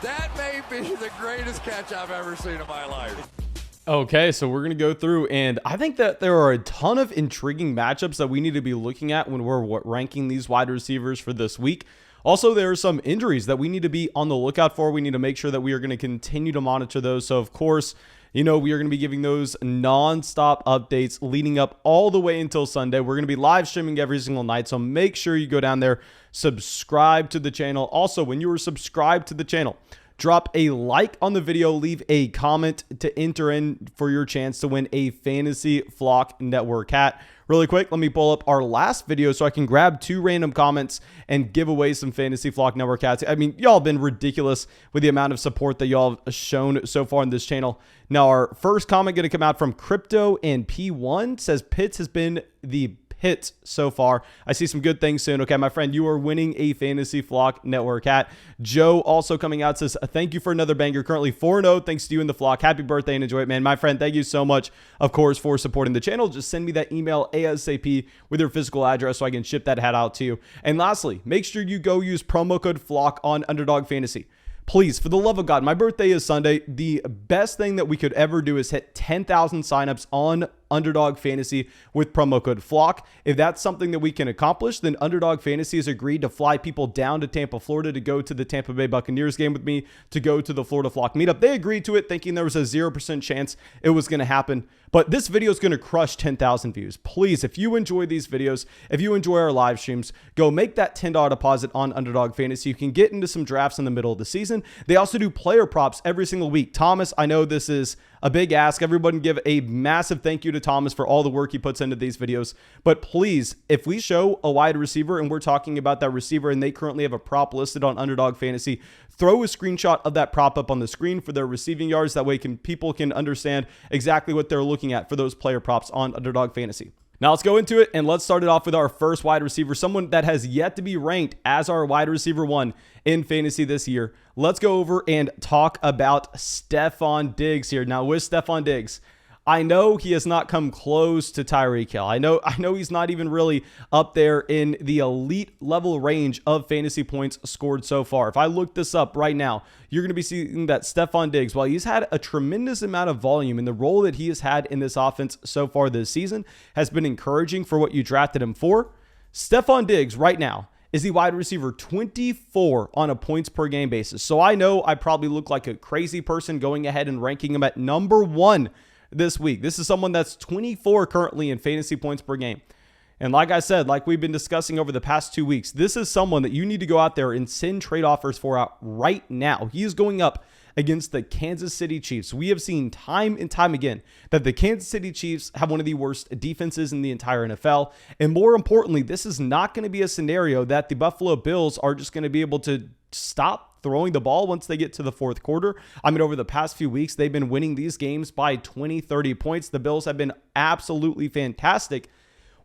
That may be the greatest catch I've ever seen in my life. Okay, so we're going to go through, and I think that there are a ton of intriguing matchups that we need to be looking at when we're ranking these wide receivers for this week. Also, there are some injuries that we need to be on the lookout for. We need to make sure that we are going to continue to monitor those. So, of course, we are going to be giving those non-stop updates leading up all the way until Sunday. We're going to be live streaming every single night, so make sure you go down there, subscribe to the channel. Also, when you are subscribed to the channel, drop a like on the video, leave a comment to enter in for your chance to win a Fantasy Flock Network hat. Really quick, let me pull up our last video so I can grab 2 random comments and give away some Fantasy Flock Network hats. I mean, y'all have been ridiculous with the amount of support that y'all have shown so far on this channel. Now, our first comment going to come out from Crypto and P1 says Pitts has been the hits so far. I see some good things soon. Okay, my friend, you are winning a Fantasy Flock Network hat. Joe also coming out says, thank you for another banger. Currently 4-0 thanks to you and the flock. Happy birthday and enjoy it, man. My friend, thank you so much, of course, for supporting the channel. Just send me that email ASAP with your physical address so I can ship that hat out to you. And lastly, make sure you go use promo code FLOCK on Underdog Fantasy. Please, for the love of God, my birthday is Sunday. The best thing that we could ever do is hit 10,000 signups on Underdog Fantasy with promo code FLOCK. If that's something that we can accomplish, then Underdog Fantasy has agreed to fly people down to Tampa, Florida to go to the Tampa Bay Buccaneers game with me, to go to the Florida Flock meetup. They agreed to it thinking there was a 0% chance it was going to happen. But this video is going to crush 10,000 views. Please, if you enjoy these videos, if you enjoy our live streams, go make that $10 deposit on Underdog Fantasy. You can get into some drafts in the middle of the season. They also do player props every single week. Thomas, I know this is a big ask. Everybody give a massive thank you to Thomas for all the work he puts into these videos. But please, if we show a wide receiver and we're talking about that receiver and they currently have a prop listed on Underdog Fantasy, throw a screenshot of that prop up on the screen for their receiving yards. That way people can understand exactly what they're looking at for those player props on Underdog Fantasy. Now let's go into it, and let's start it off with our first wide receiver, someone that has yet to be ranked as our wide receiver 1 in fantasy this year. Let's go over and talk about Stefon Diggs here. Now with Stefon Diggs, I know he has not come close to Tyreek Hill. I know he's not even really up there in the elite level range of fantasy points scored so far. If I look this up right now, you're going to be seeing that Stefon Diggs, while he's had a tremendous amount of volume in the role that he has had in this offense so far this season, has been encouraging for what you drafted him for. Stefon Diggs right now is the wide receiver 24 on a points per game basis. So I know I probably look like a crazy person going ahead and ranking him at number 1 this week. This is someone that's 24 currently in fantasy points per game. And like I said, like we've been discussing over the past 2 weeks, this is someone that you need to go out there and send trade offers for out right now. He is going up against the Kansas City Chiefs. We have seen time and time again that the Kansas City Chiefs have one of the worst defenses in the entire NFL. And more importantly, this is not going to be a scenario that the Buffalo Bills are just going to be able to stop throwing the ball once they get to the fourth quarter. I mean, over the past few weeks, they've been winning these games by 20, 30 points. The Bills have been absolutely fantastic.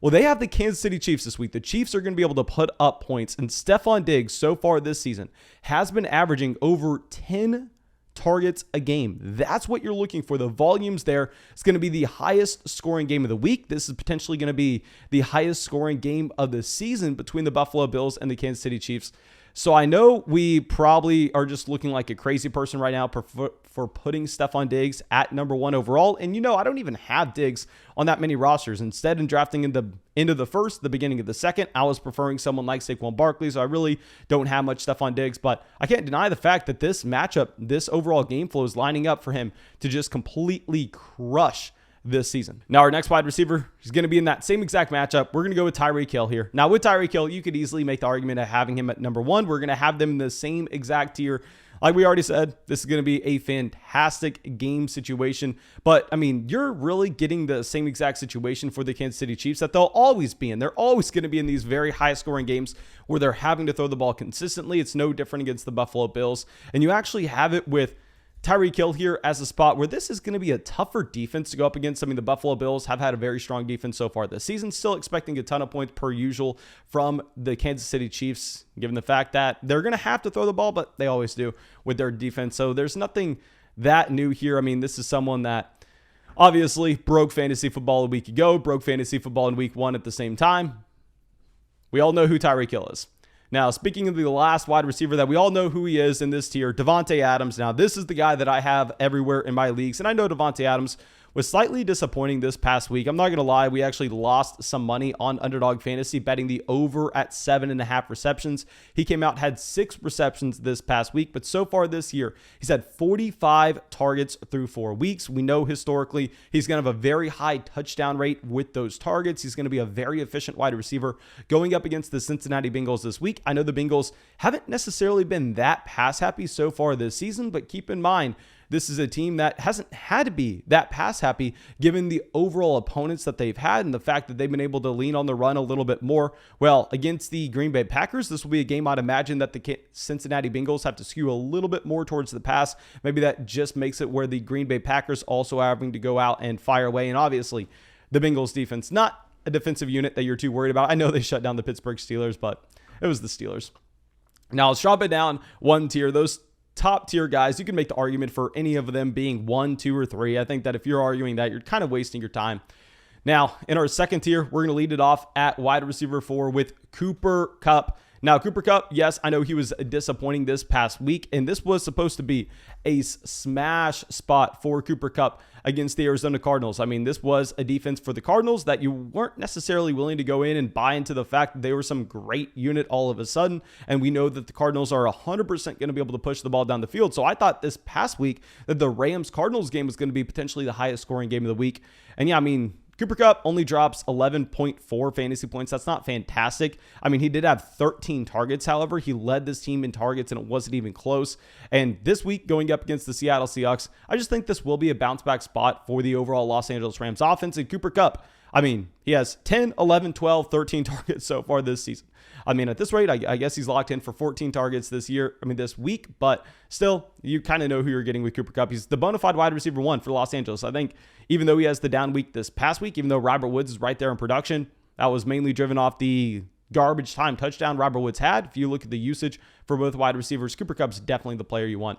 Well, they have the Kansas City Chiefs this week. The Chiefs are going to be able to put up points. And Stefon Diggs, so far this season, has been averaging over 10 targets a game. That's what you're looking for. The volume's there. It's going to be the highest scoring game of the week. This is potentially going to be the highest scoring game of the season between the Buffalo Bills and the Kansas City Chiefs. So I know we probably are just looking like a crazy person right now for putting Stefon Diggs at number 1 overall. And I don't even have Diggs on that many rosters. Instead, in drafting in the end of the first, the beginning of the second, I was preferring someone like Saquon Barkley. So I really don't have much Stefon Diggs. But I can't deny the fact that this matchup, this overall game flow is lining up for him to just completely crush this season. Now, our next wide receiver is going to be in that same exact matchup. We're going to go with Tyreek Hill here. Now, with Tyreek Hill, you could easily make the argument of having him at number 1. We're going to have them in the same exact tier. Like we already said, this is going to be a fantastic game situation. But, I mean, you're really getting the same exact situation for the Kansas City Chiefs that they'll always be in. They're always going to be in these very high-scoring games where they're having to throw the ball consistently. It's no different against the Buffalo Bills. And you actually have it with Tyreek Hill here as a spot where this is going to be a tougher defense to go up against. I mean, the Buffalo Bills have had a very strong defense so far this season, still expecting a ton of points per usual from the Kansas City Chiefs, given the fact that they're going to have to throw the ball, but they always do with their defense. So there's nothing that new here. I mean, this is someone that obviously broke fantasy football a week ago, broke fantasy football in week 1 at the same time. We all know who Tyreek Hill is. Now, speaking of the last wide receiver that we all know who he is in this tier, Devonta Adams. Now, this is the guy that I have everywhere in my leagues, and I know Devonta Adams was slightly disappointing this past week. I'm not going to lie. We actually lost some money on Underdog Fantasy betting the over at 7.5 receptions. He came out, had 6 receptions this past week, but so far this year, he's had 45 targets through 4 weeks. We know historically he's going to have a very high touchdown rate with those targets. He's going to be a very efficient wide receiver going up against the Cincinnati Bengals this week. I know the Bengals haven't necessarily been that pass happy so far this season, but keep in mind, this is a team that hasn't had to be that pass happy given the overall opponents that they've had and the fact that they've been able to lean on the run a little bit more. Well, against the Green Bay Packers, this will be a game I'd imagine that the Cincinnati Bengals have to skew a little bit more towards the pass. Maybe that just makes it where the Green Bay Packers also having to go out and fire away. And obviously, the Bengals defense, not a defensive unit that you're too worried about. I know they shut down the Pittsburgh Steelers, but it was the Steelers. Now, let's drop it down one tier. Those top tier guys, you can make the argument for any of them being 1, 2, or 3. I think that if you're arguing that, you're kind of wasting your time. Now, in our second tier, we're going to lead it off at wide receiver 4 with Cooper Kupp. Now, Cooper Kupp, yes, I know he was disappointing this past week, and this was supposed to be a smash spot for Cooper Kupp against the Arizona Cardinals. I mean, this was a defense for the Cardinals that you weren't necessarily willing to go in and buy into the fact that they were some great unit all of a sudden, and we know that the Cardinals are 100% going to be able to push the ball down the field. So I thought this past week that the Rams-Cardinals game was going to be potentially the highest scoring game of the week. And yeah, I mean, Cooper Kupp only drops 11.4 fantasy points. That's not fantastic. I mean, he did have 13 targets. However, he led this team in targets and it wasn't even close. And this week going up against the Seattle Seahawks, I just think this will be a bounce back spot for the overall Los Angeles Rams offense. And Cooper Kupp, I mean, he has 10, 11, 12, 13 targets so far this season. I mean, at this rate, I guess he's locked in for 14 targets this week, but still, you kind of know who you're getting with Cooper Kupp. He's the bona fide wide receiver 1 for Los Angeles. I think even though he has the down week this past week, even though Robert Woods is right there in production, that was mainly driven off the garbage time touchdown Robert Woods had. If you look at the usage for both wide receivers, Cooper Kupp's definitely the player you want.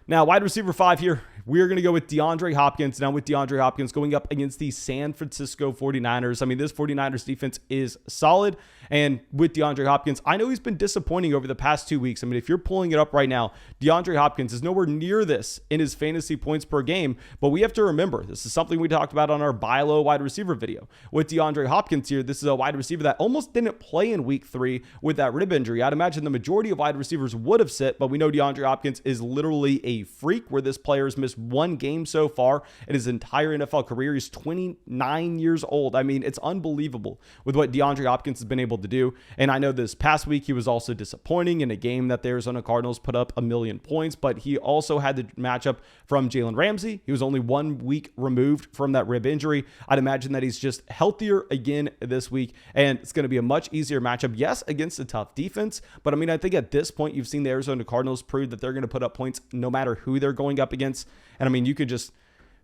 Now, wide receiver 5 here, we're going to go with DeAndre Hopkins. Now, with DeAndre Hopkins going up against the San Francisco 49ers, I mean, this 49ers defense is solid. And with DeAndre Hopkins, I know he's been disappointing over the past 2 weeks. I mean, if you're pulling it up right now, DeAndre Hopkins is nowhere near this in his fantasy points per game. But we have to remember, this is something we talked about on our buy low wide receiver video. With DeAndre Hopkins here, this is a wide receiver that almost didn't play in week 3 with that rib injury. I'd imagine the majority of wide receivers would have sit, but we know DeAndre Hopkins is literally a freak, where this player has missed 1 game so far in his entire NFL career. He's 29 years old. I mean, it's unbelievable with what DeAndre Hopkins has been able to do. And I know this past week he was also disappointing in a game that the Arizona Cardinals put up 1,000,000 points, but he also had the matchup from Jalen Ramsey. He was only 1 week removed from that rib injury. I'd imagine that he's just healthier again this week, and it's going to be a much easier matchup. Yes, against a tough defense, but I mean, I think at this point you've seen the Arizona Cardinals prove that they're going to put up points no matter who they're going up against. And I mean, you could just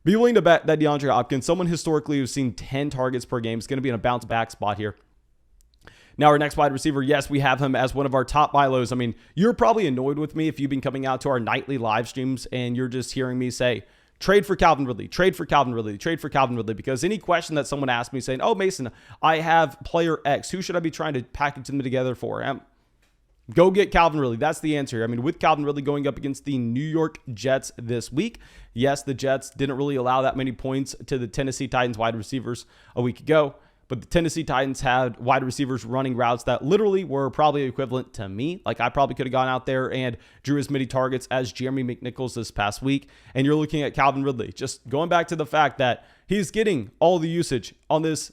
be willing to bet that DeAndre Hopkins, someone historically who's seen 10 targets per game, is going to be in a bounce back spot here. Now, our next wide receiver, yes, we have him as one of our top buy lows. I mean, you're probably annoyed with me if you've been coming out to our nightly live streams and you're just hearing me say, trade for Calvin Ridley, trade for Calvin Ridley, trade for Calvin Ridley. Because any question that someone asks me saying, oh, Mason, I have player X, who should I be trying to package them together for? Go get Calvin Ridley. That's the answer. I mean, with Calvin Ridley going up against the New York Jets this week, yes, the Jets didn't really allow that many points to the Tennessee Titans wide receivers a week ago. But the Tennessee Titans had wide receivers running routes that literally were probably equivalent to me. Like, I probably could have gone out there and drew as many targets as Jeremy McNichols this past week. And you're looking at Calvin Ridley. Just going back to the fact that he's getting all the usage on this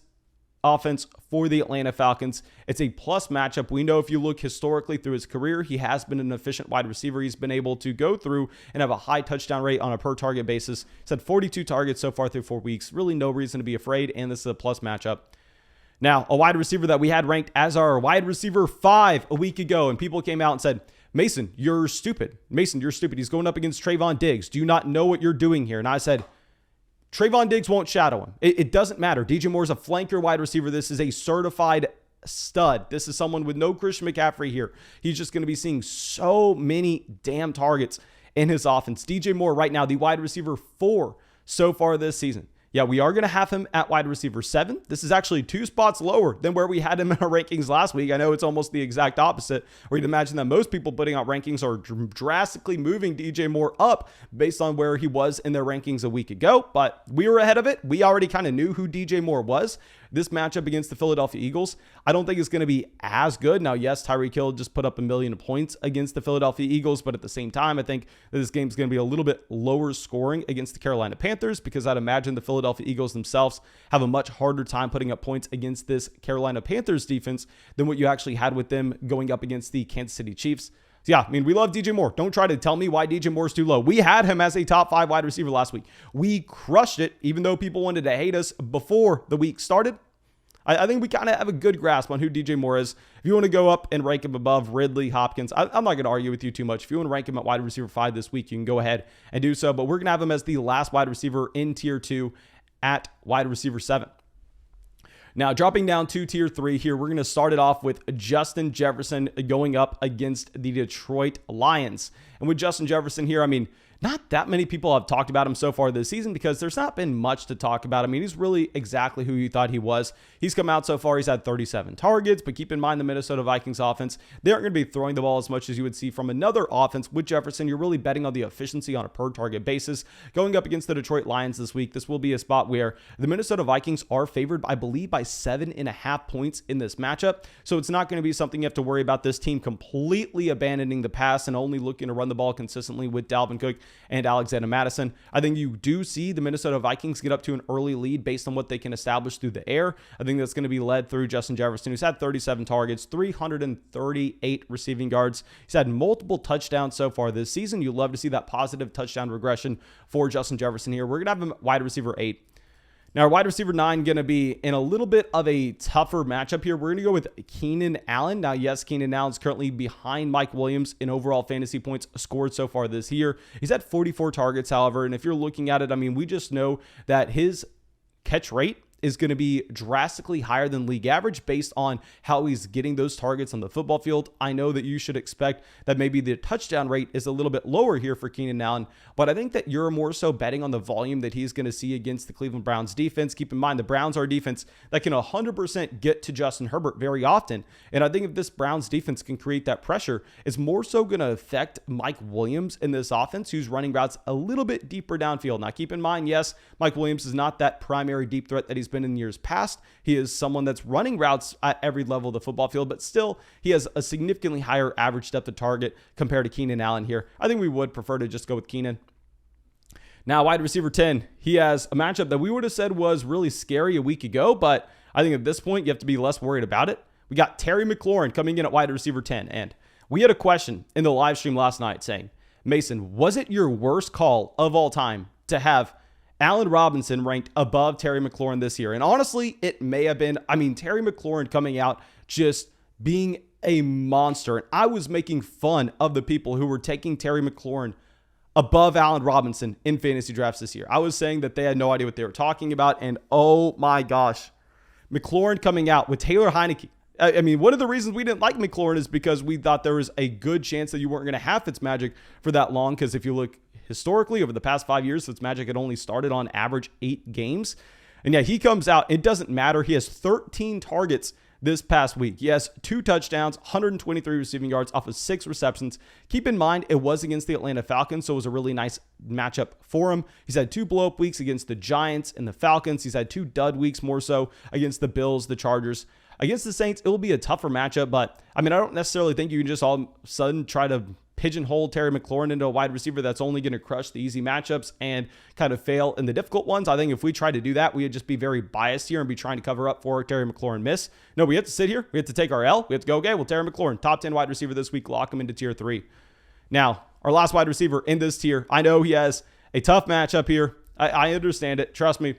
offense for the Atlanta Falcons. It's a plus matchup. We know if you look historically through his career, he has been an efficient wide receiver. He's been able to go through and have a high touchdown rate on a per target basis. He's had 42 targets so far through 4 weeks. Really no reason to be afraid. And this is a plus matchup. Now, a wide receiver that we had ranked as our wide receiver 5 a week ago, and people came out and said, Mason, you're stupid. Mason, you're stupid. He's going up against Stefon Diggs. Do you not know what you're doing here? And I said, Stefon Diggs won't shadow him. It doesn't matter. DJ Moore's a flanker wide receiver. This is a certified stud. This is someone with no Christian McCaffrey here. He's just going to be seeing so many damn targets in his offense. DJ Moore right now, the wide receiver 4 so far this season. Yeah, we are going to have him at wide receiver 7. This is actually 2 spots lower than where we had him in our rankings last week. I know it's almost the exact opposite, where you'd imagine that most people putting out rankings are drastically moving DJ Moore up based on where he was in their rankings a week ago, but we were ahead of it. We already kind of knew who DJ Moore was. This matchup against the Philadelphia Eagles, I don't think it's going to be as good. Now, yes, Tyreek Hill just put up 1 million points against the Philadelphia Eagles, but at the same time, I think that this game is going to be a little bit lower scoring against the Carolina Panthers, because I'd imagine the Philadelphia Eagles themselves have a much harder time putting up points against this Carolina Panthers defense than what you actually had with them going up against the Kansas City Chiefs. So yeah, I mean, we love DJ Moore. Don't try to tell me why DJ Moore is too low. We had him as a top 5 wide receiver last week. We crushed it, even though people wanted to hate us before the week started. I think we kind of have a good grasp on who DJ Moore is. If you want to go up and rank him above Ridley, Hopkins, I'm not going to argue with you too much. If you want to rank him at wide receiver 5 this week, you can go ahead and do so. But we're going to have him as the last wide receiver in tier 2 at wide receiver 7. Now, dropping down to tier 3 here, we're going to start it off with Justin Jefferson going up against the Detroit Lions. And with Justin Jefferson here, I mean, not that many people have talked about him so far this season because there's not been much to talk about. I mean, he's really exactly who you thought he was. He's come out so far, he's had 37 targets, but keep in mind the Minnesota Vikings offense, they aren't going to be throwing the ball as much as you would see from another offense. With Jefferson, you're really betting on the efficiency on a per target basis. Going up against the Detroit Lions this week, this will be a spot where the Minnesota Vikings are favored, I believe, by 7.5 points in this matchup. So it's not going to be something you have to worry about this team completely abandoning the pass and only looking to run the ball consistently with Dalvin Cook and Alexander Mattison. I think you do see the Minnesota Vikings get up to an early lead based on what they can establish through the air. I think that's going to be led through Justin Jefferson, who's had 37 targets, 338 receiving yards. He's had multiple touchdowns so far this season. You love to see that positive touchdown regression for Justin Jefferson here. We're going to have him at wide receiver 8. Now, our wide receiver 9 going to be in a little bit of a tougher matchup here. We're going to go with Keenan Allen. Now, yes, Keenan Allen's currently behind Mike Williams in overall fantasy points scored so far this year. He's had 44 targets, however, and if you're looking at it, I mean, we just know that his catch rate is going to be drastically higher than league average based on how he's getting those targets on the football field. I know that you should expect that maybe the touchdown rate is a little bit lower here for Keenan Allen, but I think that you're more so betting on the volume that he's going to see against the Cleveland Browns defense. Keep in mind, the Browns are a defense that can 100% get to Justin Herbert very often, and I think if this Browns defense can create that pressure, it's more so going to affect Mike Williams in this offense, who's running routes a little bit deeper downfield. Now, keep in mind, yes, Mike Williams is not that primary deep threat that he's been in years past. He is someone that's running routes at every level of the football field, but still he has a significantly higher average depth of target compared to Keenan Allen here. I think we would prefer to just go with Keenan. Now, wide receiver 10, he has a matchup that we would have said was really scary a week ago, but I think at this point you have to be less worried about it. We got Terry McLaurin coming in at wide receiver 10, and we had a question in the live stream last night saying, Mason, was it your worst call of all time to have Allen Robinson ranked above Terry McLaurin this year? And honestly, it may have been. I mean, Terry McLaurin coming out just being a monster. And I was making fun of the people who were taking Terry McLaurin above Allen Robinson in fantasy drafts this year. I was saying that they had no idea what they were talking about. And oh my gosh, McLaurin coming out with Taylor Heineke. I mean, one of the reasons we didn't like McLaurin is because we thought there was a good chance that you weren't going to have Fitzmagic for that long. Because if you look historically, over the past 5 years, Fitzmagic had only started on average 8 games. And yeah, he comes out. It doesn't matter. He has 13 targets this past week. He has 2 touchdowns, 123 receiving yards off of 6 receptions. Keep in mind, it was against the Atlanta Falcons, so it was a really nice matchup for him. He's had 2 blow-up weeks against the Giants and the Falcons. He's had 2 dud weeks more so against the Bills, the Chargers. Against the Saints, it will be a tougher matchup, but I mean, I don't necessarily think you can just all of a sudden try to pigeonhole Terry McLaurin into a wide receiver that's only going to crush the easy matchups and kind of fail in the difficult ones. I think if we try to do that, we would just be very biased here and be trying to cover up for Terry McLaurin miss. No, we have to sit here. We have to take our L. We have to go, okay, well, Terry McLaurin, top 10 wide receiver this week, lock him into tier 3. Now, our last wide receiver in this tier, I know he has a tough matchup here. I understand it. Trust me.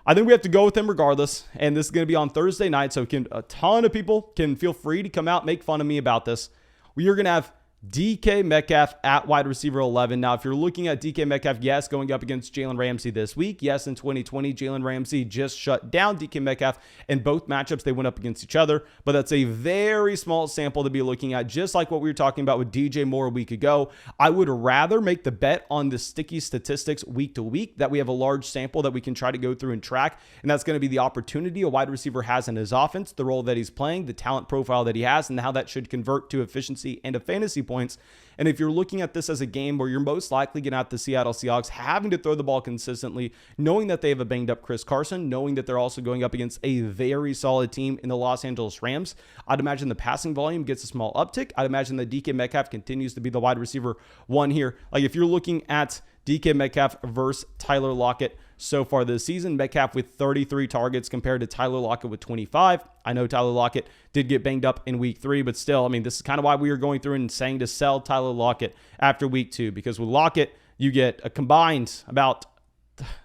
I think we have to go with him regardless, and this is going to be on Thursday night, so a ton of people can feel free to come out, make fun of me about this. We are going to have DK Metcalf at wide receiver 11. Now, if you're looking at DK Metcalf, yes, going up against Jalen Ramsey this week. Yes, in 2020, Jalen Ramsey just shut down DK Metcalf. In both matchups, they went up against each other. But that's a very small sample to be looking at, just like what we were talking about with DJ Moore a week ago. I would rather make the bet on the sticky statistics week to week, that we have a large sample that we can try to go through and track. And that's going to be the opportunity a wide receiver has in his offense, the role that he's playing, the talent profile that he has, and how that should convert to efficiency and a fantasy points. And if you're looking at this as a game where you're most likely going to have the Seattle Seahawks having to throw the ball consistently, knowing that they have a banged up Chris Carson, knowing that they're also going up against a very solid team in the Los Angeles Rams, I'd imagine the passing volume gets a small uptick. I'd imagine that DK Metcalf continues to be the wide receiver one here. Like if you're looking at DK Metcalf versus Tyler Lockett so far this season, Metcalf with 33 targets compared to Tyler Lockett with 25. I know Tyler Lockett did get banged up in week 3, but still, I mean, this is kind of why we were going through and saying to sell Tyler Lockett after week 2, because with Lockett, you get a combined about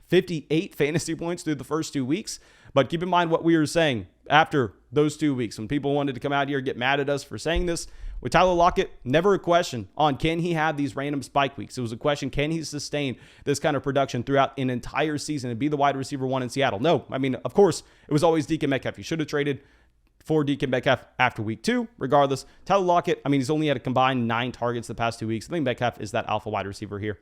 58 fantasy points through the first 2 weeks. But keep in mind what we were saying after those 2 weeks, when people wanted to come out here and get mad at us for saying this. With Tyler Lockett, never a question on can he have these random spike weeks. It was a question, can he sustain this kind of production throughout an entire season and be the wide receiver one in Seattle? No. I mean, of course, it was always DK Metcalf. You should have traded for DK Metcalf after week 2. Regardless, Tyler Lockett, I mean, he's only had a combined 9 targets the past 2 weeks. I think Metcalf is that alpha wide receiver here.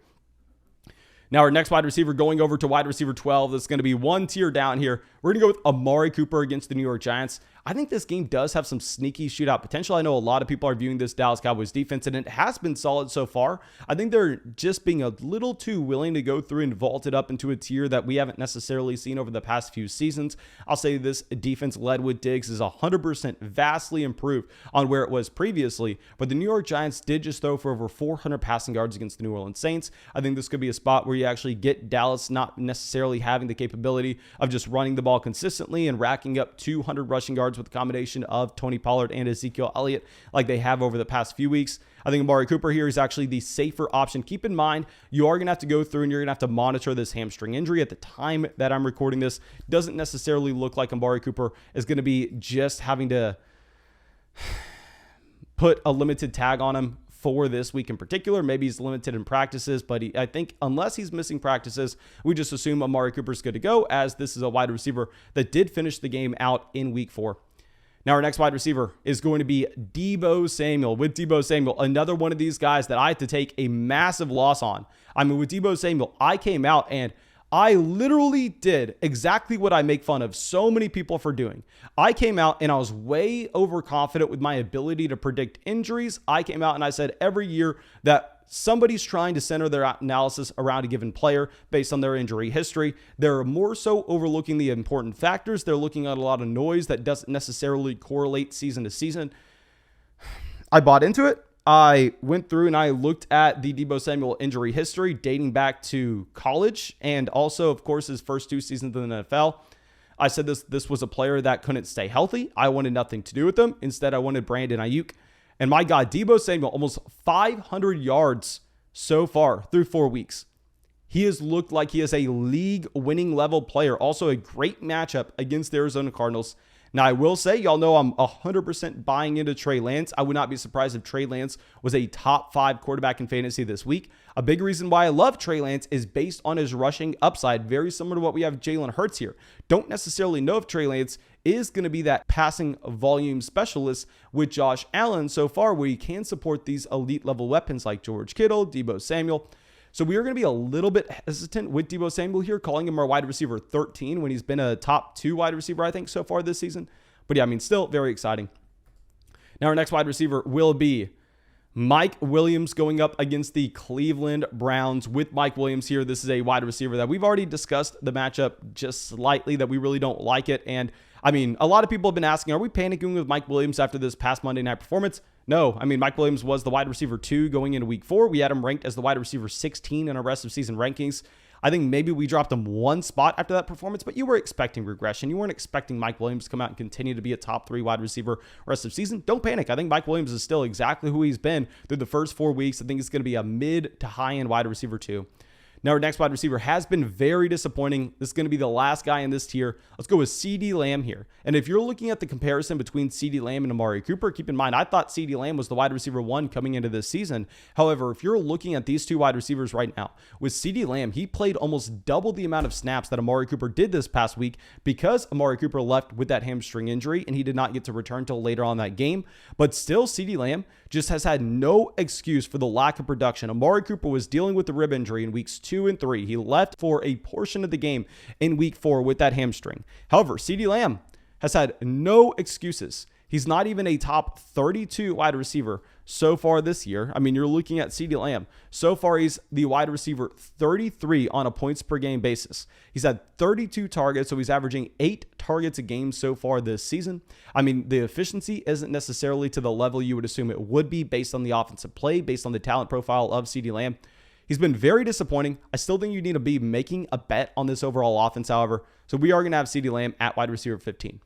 Now, our next wide receiver going over to wide receiver 12. That's going to be one tier down here. We're going to go with Amari Cooper against the New York Giants. I think this game does have some sneaky shootout potential. I know a lot of people are viewing this Dallas Cowboys defense, and it has been solid so far. I think they're just being a little too willing to go through and vault it up into a tier that we haven't necessarily seen over the past few seasons. I'll say this defense led with Diggs is 100% vastly improved on where it was previously, but the New York Giants did just throw for over 400 passing yards against the New Orleans Saints. I think this could be a spot where you actually get Dallas not necessarily having the capability of just running the ball consistently and racking up 200 rushing yards with a combination of Tony Pollard and Ezekiel Elliott like they have over the past few weeks. I think Amari Cooper here is actually the safer option. Keep in mind, you are going to have to go through and you're going to have to monitor this hamstring injury. At the time that I'm recording this, doesn't necessarily look like Amari Cooper is going to be just having to put a limited tag on him for this week in particular. Maybe he's limited in practices, but I think unless he's missing practices, we just assume Amari Cooper's good to go, as this is a wide receiver that did finish the game out in week 4. Now, our next wide receiver is going to be Deebo Samuel. With Deebo Samuel, another one of these guys that I had to take a massive loss on. I mean, with Deebo Samuel, I came out and I literally did exactly what I make fun of so many people for doing. I came out and I was way overconfident with my ability to predict injuries. I came out and I said every year that somebody's trying to center their analysis around a given player based on their injury history. They're more so overlooking the important factors. They're looking at a lot of noise that doesn't necessarily correlate season to season. I bought into it. I went through and I looked at the Deebo Samuel injury history dating back to college and also, of course, his first 2 seasons in the NFL. I said this was a player that couldn't stay healthy. I wanted nothing to do with him. Instead, I wanted Brandon Ayuk. And my God, Deebo Samuel, almost 500 yards so far through 4 weeks. He has looked like he is a league-winning level player. Also a great matchup against the Arizona Cardinals. Now, I will say, y'all know I'm 100% buying into Trey Lance. I would not be surprised if Trey Lance was a top 5 quarterback in fantasy this week. A big reason why I love Trey Lance is based on his rushing upside, very similar to what we have Jalen Hurts here. Don't necessarily know if Trey Lance is going to be that passing volume specialist with Josh Allen so far, where he can support these elite level weapons like George Kittle, Deebo Samuel. So we are going to be a little bit hesitant with Deebo Samuel here, calling him our wide receiver 13 when he's been a top 2 wide receiver, I think, so far this season. But yeah, I mean, still very exciting. Now, our next wide receiver will be Mike Williams going up against the Cleveland Browns. With Mike Williams here, this is a wide receiver that we've already discussed the matchup just slightly, that we really don't like it. And I mean, a lot of people have been asking, are we panicking with Mike Williams after this past Monday night performance? No. I mean, Mike Williams was the wide receiver 2 going into week 4. We had him ranked as the wide receiver 16 in our rest of season rankings. I think maybe we dropped him 1 spot after that performance, but you were expecting regression. You weren't expecting Mike Williams to come out and continue to be a top 3 wide receiver rest of season. Don't panic. I think Mike Williams is still exactly who he's been through the first 4 weeks. I think it's going to be a mid to high end wide receiver 2. Now, our next wide receiver has been very disappointing. This is going to be the last guy in this tier. Let's go with CeeDee Lamb here. And if you're looking at the comparison between CeeDee Lamb and Amari Cooper, keep in mind, I thought CeeDee Lamb was the wide receiver 1 coming into this season. However, if you're looking at these two wide receivers right now, with CeeDee Lamb, he played almost double the amount of snaps that Amari Cooper did this past week because Amari Cooper left with that hamstring injury and he did not get to return till later on that game. But still, CeeDee Lamb just has had no excuse for the lack of production. Amari Cooper was dealing with the rib injury in weeks 2 and 3. He left for a portion of the game in week 4 with that hamstring. However, CeeDee Lamb has had no excuses. He's not even a top 32 wide receiver so far this year. I mean, you're looking at CeeDee Lamb. So far, he's the wide receiver 33 on a points per game basis. He's had 32 targets, so he's averaging 8 targets a game so far this season. I mean, the efficiency isn't necessarily to the level you would assume it would be based on the offensive play, based on the talent profile of CeeDee Lamb. He's been very disappointing. I still think you need to be making a bet on this overall offense, however. So we are going to have CeeDee Lamb at wide receiver 15.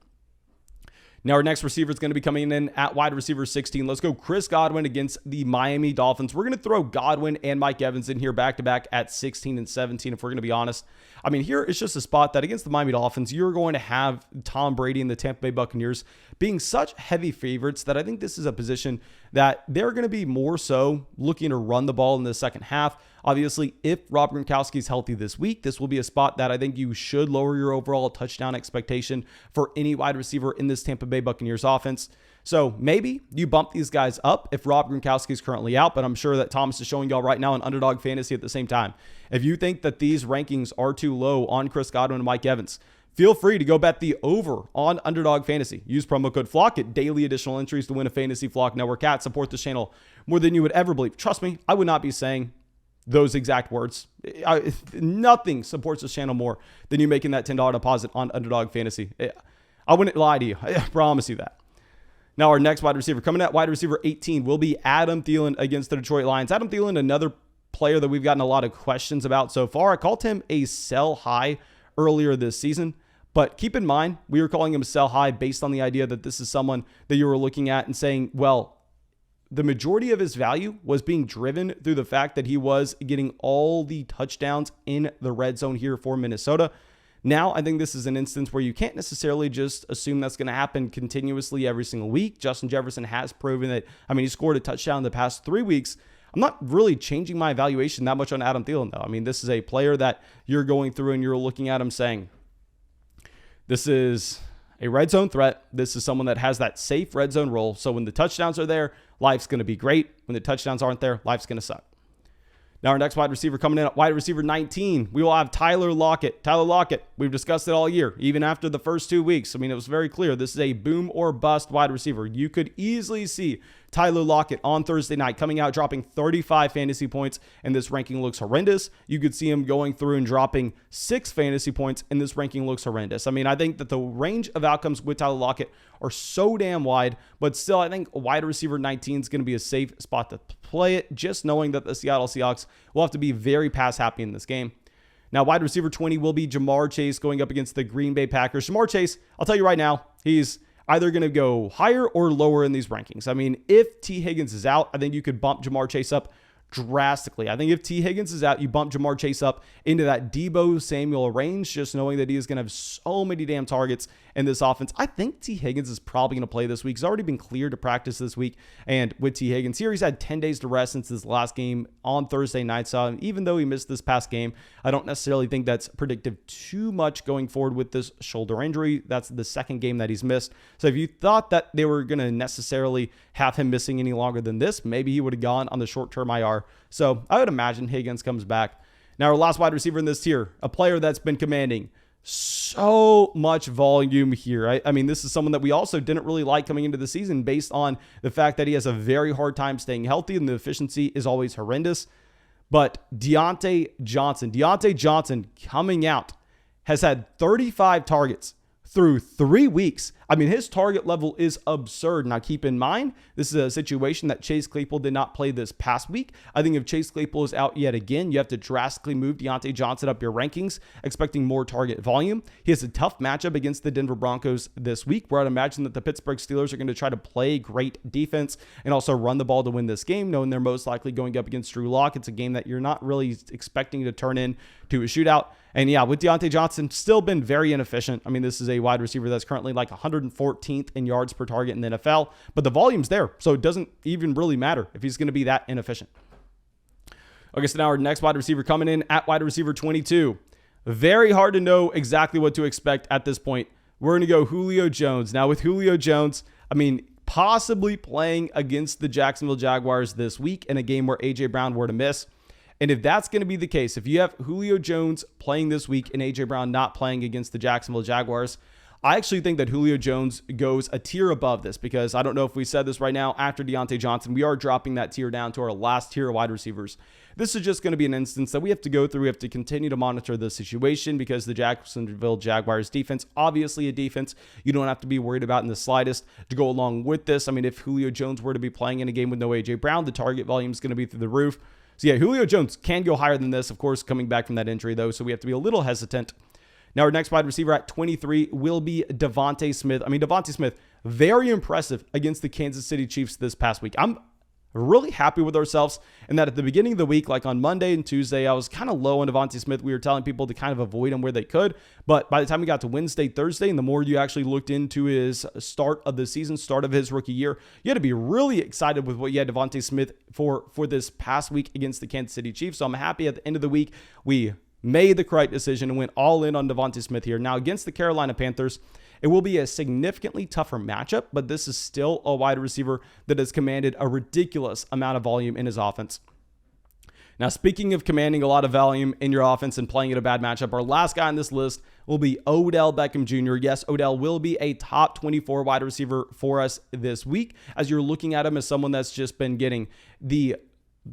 Now, our next receiver is going to be coming in at wide receiver 16. Let's go Chris Godwin against the Miami Dolphins. We're going to throw Godwin and Mike Evans in here back-to-back at 16 and 17, if we're going to be honest. I mean, here it's just a spot that against the Miami Dolphins, you're going to have Tom Brady and the Tampa Bay Buccaneers being such heavy favorites that I think this is a position that they're going to be more so looking to run the ball in the second half. Obviously, if Rob Gronkowski is healthy this week, this will be a spot that I think you should lower your overall touchdown expectation for any wide receiver in this Tampa Bay Buccaneers offense. So maybe you bump these guys up if Rob Gronkowski is currently out, but I'm sure that Thomas is showing y'all right now in Underdog Fantasy at the same time. If you think that these rankings are too low on Chris Godwin and Mike Evans, feel free to go bet the over on Underdog Fantasy. Use promo code FLOCK, get daily additional entries to win a Fantasy Flock Network hat. Support this channel more than you would ever believe. Trust me, I would not be saying those exact words. Nothing supports this channel more than you making that $10 deposit on Underdog Fantasy. I wouldn't lie to you. I promise you that. Now, our next wide receiver coming at wide receiver 18 will be Adam Thielen against the Detroit Lions. Adam Thielen, another player that we've gotten a lot of questions about so far. I called him a sell high earlier this season, but keep in mind, we were calling him a sell high based on the idea that this is someone that you were looking at and saying, well, the majority of his value was being driven through the fact that he was getting all the touchdowns in the red zone here for Minnesota. Now, I think this is an instance where you can't necessarily just assume that's going to happen continuously every single week. Justin Jefferson has proven that, he scored a touchdown in the past 3 weeks. I'm not really changing my evaluation that much on Adam Thielen, though. I mean, this is a player that you're going through and you're looking at him saying, this is a red zone threat. This is someone that has that safe red zone role. So when the touchdowns are there, life's going to be great. When the touchdowns aren't there, life's going to suck. Now, our next wide receiver coming in at wide receiver 19, we will have Tyler Lockett. Tyler Lockett, we've discussed it all year, even after the first 2 weeks. It was very clear. This is a boom or bust wide receiver. You could easily see Tyler Lockett on Thursday night coming out, dropping 35 fantasy points, and this ranking looks horrendous. You could see him going through and dropping 6 fantasy points, and this ranking looks horrendous. I think that the range of outcomes with Tyler Lockett are so damn wide, but still, I think wide receiver 19 is going to be a safe spot to play it, just knowing that the Seattle Seahawks will have to be very pass happy in this game. Now, wide receiver 20 will be Jamar Chase going up against the Green Bay Packers. Jamar Chase, I'll tell you right now, he's either going to go higher or lower in these rankings. If T. Higgins is out, I think you could bump Jamar Chase up drastically. I think if T. Higgins is out, you bump Jamar Chase up into that Deebo Samuel range, just knowing that he is going to have so many damn targets in this offense. I think T. Higgins is probably going to play this week. He's already been cleared to practice this week. And with T. Higgins here, he's had 10 days to rest since his last game on Thursday night. So even though he missed this past game, I don't necessarily think that's predictive too much going forward with this shoulder injury. That's the second game that he's missed. So if you thought that they were going to necessarily have him missing any longer than this, maybe he would have gone on the short-term IR. So I would imagine Higgins comes back. Now, our last wide receiver in this tier, a player that's been commanding so much volume here. This is someone that we also didn't really like coming into the season based on the fact that he has a very hard time staying healthy and the efficiency is always horrendous. But Deontay Johnson coming out has had 35 targets, through 3 weeks. I mean, his target level is absurd. Now, keep in mind, this is a situation that Chase Claypool did not play this past week. I think if Chase Claypool is out yet again, you have to drastically move Deontay Johnson up your rankings, expecting more target volume. He has a tough matchup against the Denver Broncos this week, where I'd imagine that the Pittsburgh Steelers are going to try to play great defense and also run the ball to win this game, knowing they're most likely going up against Drew Lock. It's a game that you're not really expecting to turn into a shootout. And yeah, with Deontay Johnson, still been very inefficient. I mean, this is a wide receiver that's currently like 114th in yards per target in the NFL, but the volume's there, so it doesn't even really matter if he's going to be that inefficient. Okay, so now our next wide receiver coming in at wide receiver 22. Very hard to know exactly what to expect at this point. We're going to go Julio Jones. Now, with Julio Jones, I mean, possibly playing against the Jacksonville Jaguars this week in a game where A.J. Brown were to miss. And if that's going to be the case, if you have Julio Jones playing this week and A.J. Brown not playing against the Jacksonville Jaguars, I actually think that Julio Jones goes a tier above this, because I don't know if we said this right now, after Deontay Johnson, we are dropping that tier down to our last tier of wide receivers. This is just going to be an instance that we have to go through. We have to continue to monitor the situation, because the Jacksonville Jaguars defense, obviously a defense you don't have to be worried about in the slightest to go along with this. I mean, if Julio Jones were to be playing in a game with no A.J. Brown, the target volume is going to be through the roof. So yeah, Julio Jones can go higher than this, of course, coming back from that injury though, so we have to be a little hesitant. Now, our next wide receiver at 23 will be Devonta Smith. I mean, Devonta Smith, very impressive against the Kansas City Chiefs this past week. I'm really happy with ourselves, and that at the beginning of the week, like on Monday and Tuesday, I was kind of low on Devonta Smith. We were telling people to kind of avoid him where they could, but by the time we got to Wednesday, Thursday, and the more you actually looked into his start of the season, start of his rookie year, you had to be really excited with what you had Devonta Smith for this past week against the Kansas City Chiefs. So I'm happy at the end of the week, we made the correct decision and went all in on Devonta Smith here. Now, against the Carolina Panthers, it will be a significantly tougher matchup, but this is still a wide receiver that has commanded a ridiculous amount of volume in his offense. Now, speaking of commanding a lot of volume in your offense and playing in a bad matchup, our last guy on this list will be Odell Beckham Jr. Yes, Odell will be a top 24 wide receiver for us this week, as you're looking at him as someone that's just been getting the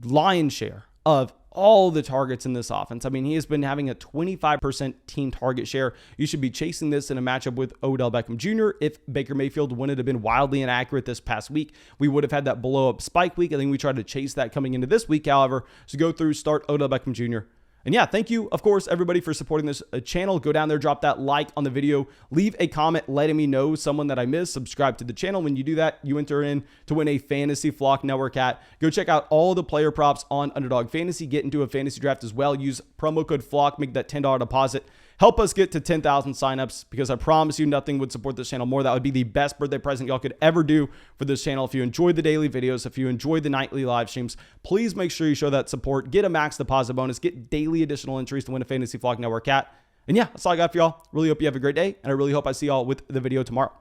lion's share of all the targets in this offense. I mean, he has been having a 25% team target share. You should be chasing this in a matchup with Odell Beckham Jr. If Baker Mayfield wouldn't have been wildly inaccurate this past week, we would have had that blow up spike week. I think we tried to chase that coming into this week, however. So go through, start Odell Beckham Jr. And yeah, thank you, of course, everybody for supporting this channel. Go down there, drop that like on the video, leave a comment letting me know someone that I missed, subscribe to the channel. When you do that, you enter in to win a Fantasy Flock Network hat. Go check out all the player props on Underdog Fantasy. Get into a fantasy draft as well. Use promo code FLOCK, make that $10 deposit. Help us get to 10,000 signups, because I promise you nothing would support this channel more. That would be the best birthday present y'all could ever do for this channel. If you enjoy the daily videos, if you enjoy the nightly live streams, please make sure you show that support. Get a max deposit bonus. Get daily additional entries to win a Fantasy Flock Network hat. And yeah, that's all I got for y'all. Really hope you have a great day, and I really hope I see y'all with the video tomorrow.